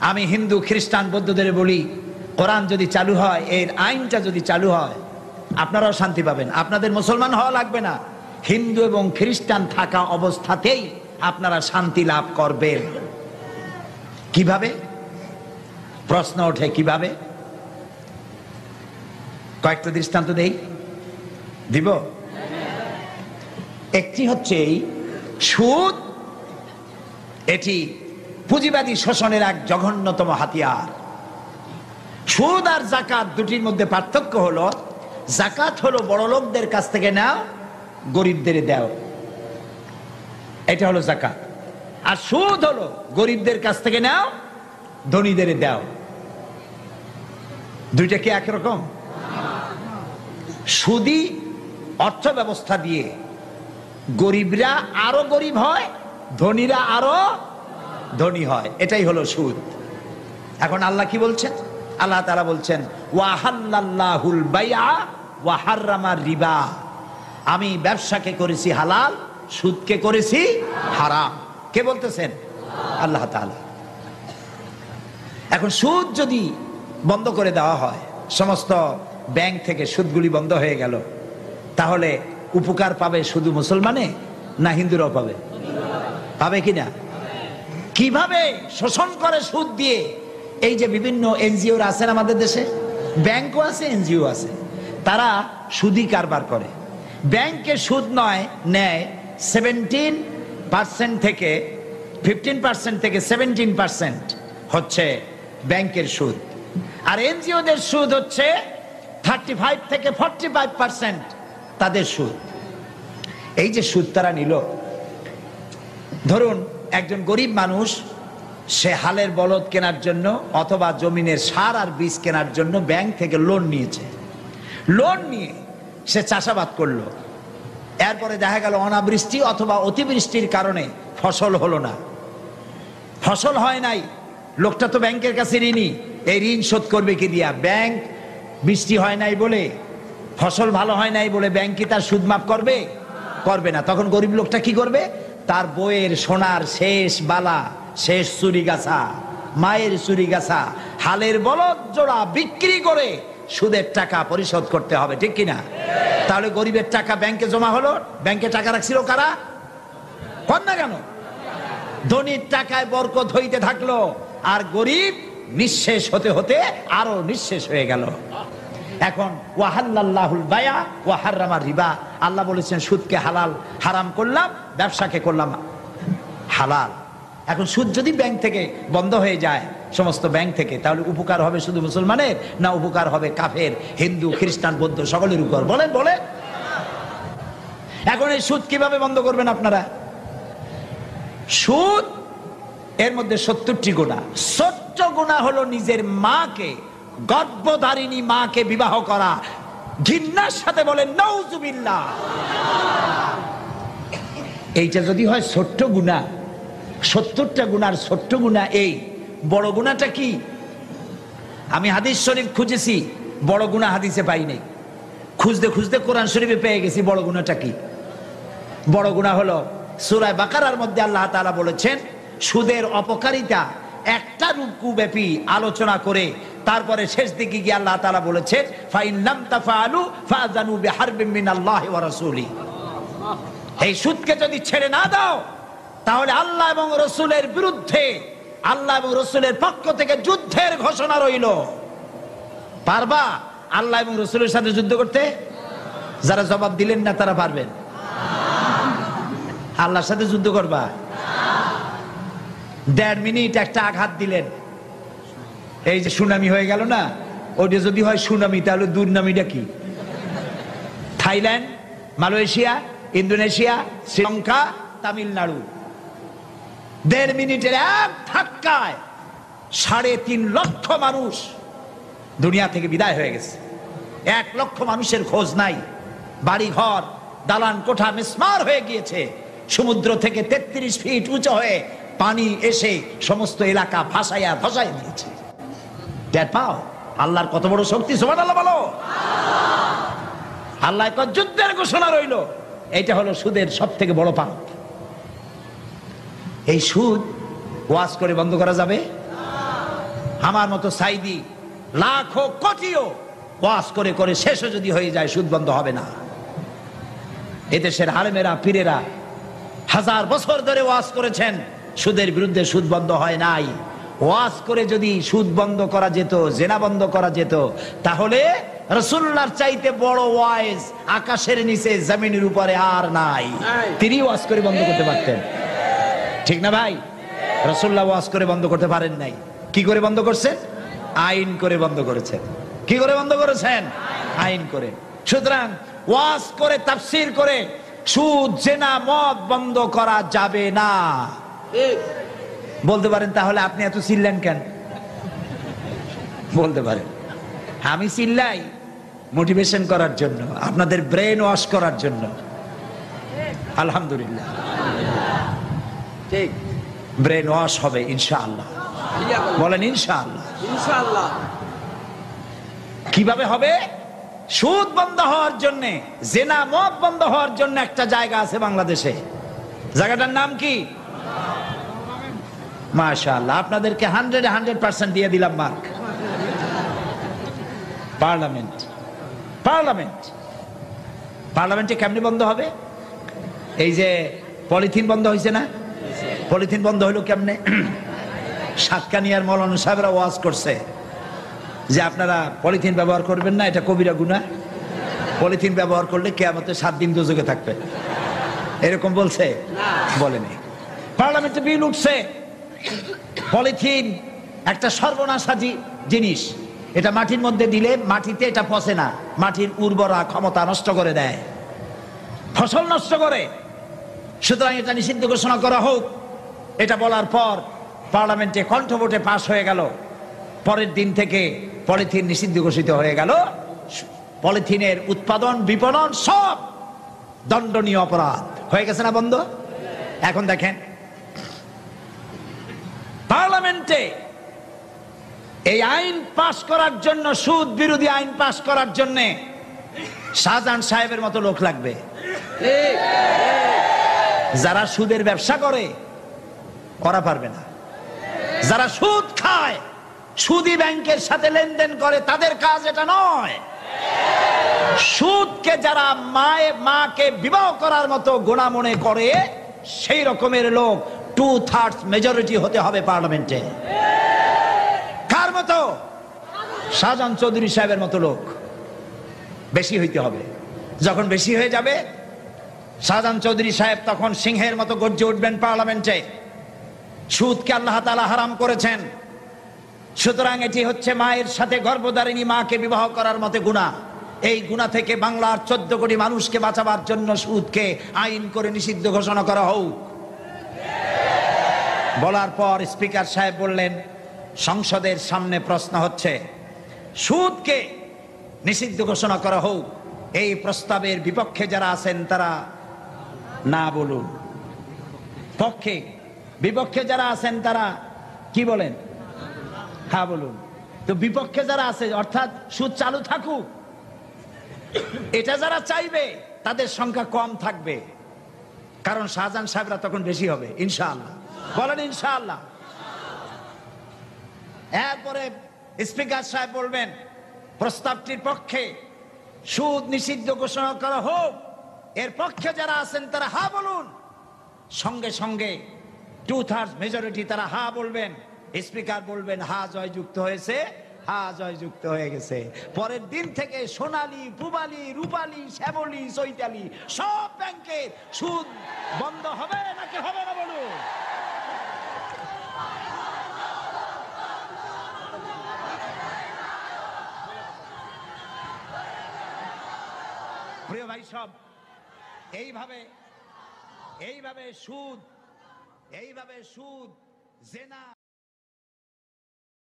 আমি হিন্দু খ্রিস্টান বৌদ্ধদের বলি, কোরআন যদি চালু হয়, এর আইনটা যদি চালু হয়, আপনারাও শান্তি পাবেন। আপনাদের মুসলমান হওয়া লাগবে না, হিন্দু এবং খ্রিস্টান থাকা অবস্থাতেই আপনারা শান্তি লাভ করবেন। কিভাবে? প্রশ্ন ওঠে কিভাবে? কয়েকটা দৃষ্টান্ত দিব। একটি হচ্ছে সুদ। এটি পুঁজিবাদী শোষণের এক জঘন্যতম হাতিয়ার। সুদ আর যাকাত দুটির মধ্যে পার্থক্য হলো, যাকাত হলো বড় লোকদের কাছ থেকে নাও, গরিবদের দাও, এটা হলো যাকাত। আর সুদ হলো গরিবদের কাছ থেকে নাও, ধনীদের দাও। দুইটা কি একরকম? সুদী অর্থ ব্যবস্থা দিয়ে গরিবরা আরো গরিব হয়, ধনীরা আরো ধনী হয়, এটাই হলো সুদ। এখন আল্লাহ কি বলছেন? আল্লাহ তাআলা বলছেন ওয়াহাল্লাল্লাহুল বাইআ ওয়া হাররামার রিবা। আমি ব্যবসাকে করেছি হালাল, সুদকে করেছি হারাম। কে বলতেছেন? আল্লাহ তাআলা। এখন সুদ যদি বন্ধ করে দেওয়া হয়, সমস্ত ব্যাংক থেকে সুদগুলি বন্ধ হয়ে গেল, তাহলে উপকার পাবে শুধু মুসলমানে না হিন্দুরাও পাবে? পাবে কিনা? কিভাবে শোষণ করে সুদ দিয়ে? এই যে বিভিন্ন এনজিও আছেন আমাদের দেশে, ব্যাংকও আছে, এনজিও আছে, তারা সুদি কারবার করে। ব্যাংকে সুদ নেয় 17% থেকে 15% থেকে 17% হচ্ছে ব্যাংকের সুদ। আর এনজিওদের সুদ হচ্ছে 35 থেকে 45% তাদের সুদ। এই যে সুদ তারা নিল, ধরুন একজন গরিব মানুষ, সে হালের বলদ কেনার জন্য অথবা জমিনের সার আর বীজ কেনার জন্য ব্যাংক থেকে লোন নিয়েছে। লোন নিয়ে সে চাষাবাদ করলো, এরপরে দেখা গেল অনাবৃষ্টি অথবা অতিবৃষ্টির কারণে ফসল হলো না, ফসল হয় নাই। লোকটা তো ব্যাংকের কাছে ঋণী, এই ঋণ শোধ করবে কি দিয়া? ব্যাংক বৃষ্টি হয় নাই বলে, ফসল ভালো হয় নাই বলে ব্যাংক কি তার সুদ মাফ করবে? করবে না। তখন গরিব লোকটা কি করবে? তার বইয়ের সোনার শেষ বালা, শেষ চুরি গাছা, মায়ের চুরি গাছা, হালের বলদ জোড়া বিক্রি করে সুদের টাকা পরিশোধ করতে হবে, ঠিক কিনা? তাহলে গরিবের টাকা ব্যাংকে জমা হলো, ব্যাংকে টাকা রাখছিল কারা? কর না কেন? ধনীর টাকায় বরকত হইতে থাকলো, আর গরিব নিঃশেষ হতে হতে আরো নিঃশেষ হয়ে গেল। এখন ওয়াহাল্লাল্লাহুল বাইআ ওয়া হাররামার রিবা, আল্লাহ বলেছেন সুদকে হালাল, হারাম করলাম, ব্যবসাকে করলাম হালাল। এখন সুদ যদি ব্যাংক থেকে বন্ধ হয়ে যায়, সমস্ত ব্যাংক থেকে, তাহলে উপকার হবে শুধু মুসলমানের না উপকার হবে কাফের, হিন্দু, খ্রিস্টান, বৌদ্ধ সকলের উপর? বলেন বলে। এখন এই সুদ কিভাবে বন্ধ করবেন আপনারা? সুদ এর মধ্যে 70টি গুনাহ। 70 গুনাহ হলো নিজের মাকে, গর্ভধারিণী মাকে বিবাহ করা। ঘৃণার সাথে বলেন নাউজুবিল্লাহ। এইটা যদি হয় ছোট্ট গুনাহ, 70টা গুনার ছোট্ট গুনাহ এই, বড় গুনাহটা কি? আমি হাদিস শরীফ খুঁজেছি, বড় গুনাহ হাদিসে পাই নাই। খুঁজতে খুঁজতে কোরআন শরীফে পেয়ে গেছি বড় গুনাহটা কি। বড় গুনাহ হলো সূরা বাকারার মধ্যে আল্লাহ তাআলা বলেছেন সুদের অপকারিতা একটা রুকু ব্যাপী আলোচনা করে তারপরে শেষ দিকে গিয়ে আল্লাহ তাআলা বলেছেন ফাইন লাম তাফআলু ফাযানু বিহারবিন মিনাল্লাহি ওয়া রাসূলিহি। এই সুদকে যদি ছেড়ে না দাও, তাহলে আল্লাহ এবং রাসূলের বিরুদ্ধে, আল্লাহ এবং রাসূলের পক্ষ থেকে যুদ্ধের ঘোষণা রইল। পারবা আল্লাহ এবং রাসূলের সাথে যুদ্ধ করতে? যারা জবাব দিলেন না তারা পারবেন? আল্লাহর সাথে যুদ্ধ করবা? 1.5 মিনিট একটা আঘাত দিলেন, এই যে সুনামি হয়ে গেল না, ওইটা যদি হয় সুনামি, তাহলে দুর্নামিটা কি? Thailand, Malaysia, Indonesia, Sri Lanka, Tamil Nadu, 1.5 মিনিটের এক ধাক্কায় 3.5 লক্ষ মানুষ দুনিয়া থেকে বিদায় হয়ে গেছে। 1 লক্ষ মানুষের খোঁজ নাই। বাড়ি ঘর, দালান কোঠা মিসমার হয়ে গিয়েছে। সমুদ্র থেকে 33 ফিট উঁচু হয়ে পানি এসে সমস্ত এলাকা ভাসাইয়া দিয়েছে। টের পাও আল্লাহর কত বড় শক্তি? সুবহানাল্লাহ বলো। আল্লাহ যুদ্ধের ঘোষণা রইল। এইটা হলো সুদের সব থেকে বড় পাপ। এই সুদ ওয়াজ করে বন্ধ করা যাবে? আমার মতো সাইদি লাখো কোটিও ওয়াজ করে করে শেষও যদি হয়ে যায় সুদ বন্ধ হবে না। এদেশের আলেমেরা পীরেরা হাজার বছর ধরে ওয়াজ করেছেন, সুদের বিরুদ্ধে, সুদ বন্ধ হয় নাই। ওয়াজ করে যদি সুদ বন্ধ করা যেত, জেনা বন্ধ করা যেত, তাহলে রাসূলুল্লাহর চাইতে বড় ওয়াইজ আকাশের নিচে জমিনের উপরে আর নাই। তিনি ওয়াজ করে বন্ধ করতে পারতেন, ঠিক না ভাই? রাসূলুল্লাহ ওয়াজ করে বন্ধ করতে পারেন নাই। কি করে বন্ধ করছেন? আইন করে বন্ধ করেছেন। কি করে বন্ধ করেছেন? আইন করে। সুতরাং ওয়াজ করে, তাফসীর করে সুদ, জেনা, মদ বন্ধ করা যাবে না। বলতে পারেন তাহলে আপনি এত চিল্লেন কেন? বলতে পারেন আমি চিল্লাই মোটিভেশন করার জন্য, আপনাদের ব্রেন ওয়াশ করার জন্য। আলহামদুলিল্লাহ, ঠিক ব্রেন ওয়াশ হবে ইনশাআল্লাহ। বলেন ইনশাআল্লাহ। ইনশাআল্লাহ। কিভাবে হবে? সুদ বন্ধ হওয়ার জন্য, জেনা, মদ বন্ধ হওয়ার জন্য একটা জায়গা আছে বাংলাদেশে। জায়গাটার নাম কি? মাশাআল্লাহ, আপনাদেরকে 100% দিয়ে দিলাম মার্ক। পার্লামেন্ট। পার্লামেন্ট। পার্লামেন্টে কেমনে বন্ধ হবে? এই যে পলিথিন বন্ধ হয়েছে না, পলিথিন বন্ধ হলো কেমনে? সাতকানিয়ার মৌলানা সাহেবরা ওয়াজ করছে যে আপনারা পলিথিন ব্যবহার করবেন না, এটা কবিরা গুনাহ। পলিথিন ব্যবহার করলে কিয়ামতে 7 দিন দোজখে থাকবে, এরকম বলছে? বলেনি। পার্লামেন্টে বিল উঠছে, পলিথিন একটা সর্বনাশাজী জিনিস। এটা মাটির মধ্যে দিলে মাটিতে এটা পচে না, মাটির উর্বরা ক্ষমতা নষ্ট করে দেয়, ফসল নষ্ট করে। সুতরাং এটা নিষিদ্ধ ঘোষণা করা হোক। এটা বলার পর পার্লামেন্টে কণ্ঠভোটে পাশ হয়ে গেল। পরের দিন থেকে পলিথিন নিষিদ্ধ ঘোষিত হয়ে গেল। পলিথিনের উৎপাদন, বিপণন সব দণ্ডনীয় অপরাধ হয়ে গেছে না বন্ধ? এখন দেখেন পার্লামেন্টে এই আইন পাশ করার জন্য, সুদ বিরোধী আইন পাশ করার জন্য শাহজাহান সাহেবের মতো লোক লাগবে। যারা সুদের ব্যবসা করে ওরা পারবে না। যারা সুদ খায়, সুদী ব্যাংকের সাথে লেনদেন করে, তাদের কাজ এটা নয়। সুদকে যারা মাকে বিবাহ করার মতো গুনাহ মনে করে, সেই রকমের লোক 2/3 মেজরিটি হতে হবে পার্লামেন্টে। কার মতো? শাহজাহান চৌধুরী সাহেবের মতো লোক বেশি হইতে হবে। যখন বেশি হয়ে যাবে, শাহজাহান চৌধুরী সাহেব তখন সিংহের মতো গর্জে উঠবেন পার্লামেন্টে। সুদকে আল্লাহ তাআলা হারাম করেছেন, সুতরাং এটি হচ্ছে মায়ের সাথে গর্ভধারিণী মাকে বিবাহ করার মতো গুনাহ। এই গুনাহ থেকে বাংলার 14 কোটি মানুষকে বাঁচাবার জন্য সুদকে আইন করে নিষিদ্ধ ঘোষণা করা হোক। বলার পর স্পিকার সাহেব বললেন, সংসদের সামনে প্রশ্ন হচ্ছে, সুদকে নিষিদ্ধ ঘোষণা করা হোক। এই প্রস্তাবের বিপক্ষে যারা আছেন তারা না বলুন, পক্ষে। বিপক্ষে যারা আছেন তারা কি বলেন? হ্যাঁ বলুন। তো বিপক্ষে যারা আছে, অর্থাৎ সুদ চালু থাকুক, এটা যারা চাইবে তাদের সংখ্যা কম থাকবে, কারণ শাহজাহান সাহেবরা তখন বেশি হবে ইনশাআল্লাহ। বলেন ইনশাআল্লাহ। এরপরে স্পিকার সাহেব বলবেন, প্রস্তাবটির পক্ষে সুদ নিষিদ্ধ ঘোষণা করা হোক। এর পক্ষে যারা আছেন তারা হা বলুন। সঙ্গে সঙ্গে 2/3 মেজরিটি তারা হা বলবেন। স্পিকার বলবেন, হা জয়যুক্ত হয়েছে, হা জয়যুক্ত হয়ে গেছে। পরের দিন থেকে সোনালী, পূবালী, রূপালী, শ্যামলী, চৈতালি সব ব্যাংকের সুদ বন্ধ হবে নাকি হবে না বলুন? প্রিয় ভাই সব, এইভাবে সুদ, জেনা